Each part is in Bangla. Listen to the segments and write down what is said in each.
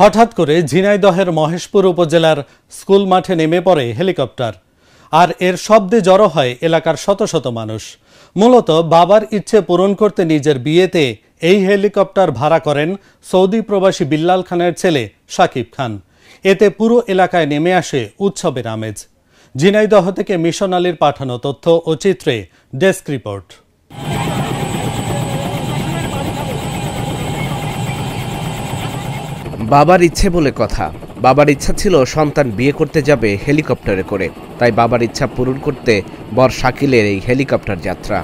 হঠাৎ করে ঝিনাইদহের মহেশপুর উপজেলার স্কুল মাঠে নেমে পড়ে হেলিকপ্টার। আর এর শব্দে জড়ো হয় এলাকার শত শত মানুষ। মূলত বাবার ইচ্ছে পূরণ করতে নিজের বিয়েতে এই হেলিকপ্টার ভাড়া করেন সৌদি প্রবাসী বিল্লাল খানের ছেলে শাকিব খান। এতে পুরো এলাকায় নেমে আসে উৎসবের আমেজ। ঝিনাইদহ থেকে মিশন আলীর পাঠানো তথ্য ও চিত্রে ডেস্ক রিপোর্ট। বাবার ইচ্ছে বলে কথা। বাবার ইচ্ছা ছিল সন্তান বিয়ে করতে যাবে হেলিকপ্টারে করে, তাই বাবার ইচ্ছা পূরণ করতে বর শাকিলের এই হেলিকপ্টার যাত্রা।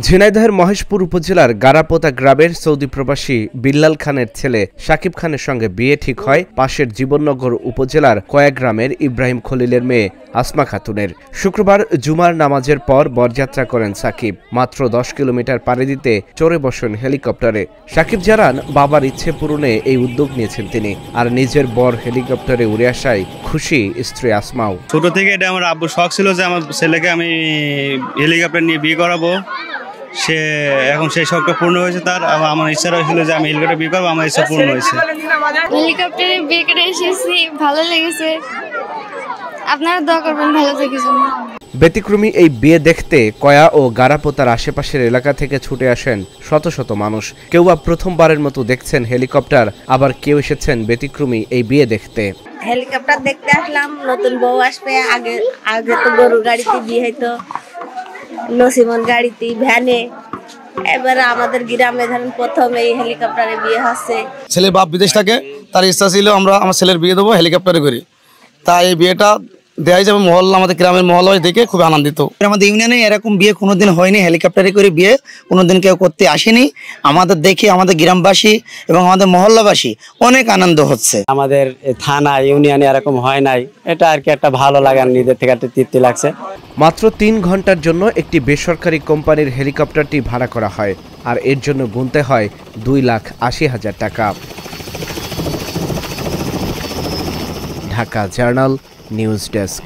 ঝিনাইদহের মহেশপুর উপজেলার গারাপোতা গ্রামের সৌদি প্রবাসী বিল্লাল খানের ছেলে শাকিব খানের সঙ্গে বিয়ে ঠিক হয় পাশের জীবননগর উপজেলার কয়েক গ্রামের ইব্রাহিম খলিলের মেয়ে আসমা খাতুনের। শুক্রবার জুমার নামাজের পর বরযাত্রা করেন সাকিব। মাত্র 10 কিলোমিটার পাড়ি দিতে চড়ে বসেন হেলিকপ্টারে। সাকিব জানান, বাবার ইচ্ছে পূরণে এই উদ্যোগ নিয়েছেন তিনি, আর নিজের বর হেলিকপ্টারে উড়ে আসায় খুশি স্ত্রী আসমাও। ছোট থেকে এটা আমার আব্বুর শখ ছিল যে আমার ছেলেকে আমি হেলিকপ্টার নিয়ে বিয়ে করাবো। সে এখন সেই শখটা পূর্ণ হয়েছে তার। আমার ইচ্ছা ছিল যে আমি হেলিকপ্টার বিয়ে করবো, আমার ইচ্ছা পূর্ণ হয়েছে। হেলিকপ্টারে বিয়ে করে এসেছি, ভালো লেগেছে। আপনারা দোয়া করবেন ভালো থাকার জন্য। ব্যতিক্রমী এই বিয়ে দেখতে কয়া ও গারাপোতার আশেপাশের এলাকা থেকে ছুটে আসেন শত শত মানুষ। কেউ বা প্রথমবারের মতো দেখছেন হেলিকপ্টার, আবার কেউ এসেছেন ব্যতিক্রমী এই বিয়ে দেখতে। হেলিকপ্টার দেখতে আসলাম, নতুন বউ আসবে। আগে তো গরুর গাড়িতে বিয়ে হইতো, নসিমন গাড়িতে, ভ্যানে। এবারে আমাদের গ্রামে ধরেন প্রথম এই হেলিকপ্টারে বিয়ে হচ্ছে। ছেলের বাপ বিদেশ থাকে, তার ইচ্ছা ছিল আমরা আমার ছেলের বিয়ে দেবো হেলিকপ্টারে করে। তাই এই বিয়েটা দেওয়া যাবে মহল্লা, আমাদের গ্রামের মহল্লা দেখে খুব আনন্দিত। আমাদের ইউনিয়নে এরকম বিয়ে কোনোদিন হয়নি, হেলিকপ্টারে করে বিয়ে কোনোদিন কেউ করতে আসেনি। আমাদের দেখে আমাদের গ্রামবাসী এবং আমাদের মহল্লাবাসী অনেক আনন্দ হচ্ছে। আমাদের থানা ইউনিয়নে এরকম হয় নাই, এটা আর কি একটা ভালো লাগে, নিজের থেকে একটা তৃপ্তি লাগছে। মাত্র 3 ঘন্টার জন্য একটি বেসরকারি কোম্পানির হেলিকপ্টারটি ভাড়া করা হয়, আর এর জন্য গুনতে হয় 2,80,000 টাকা। Dhaka journal news desk.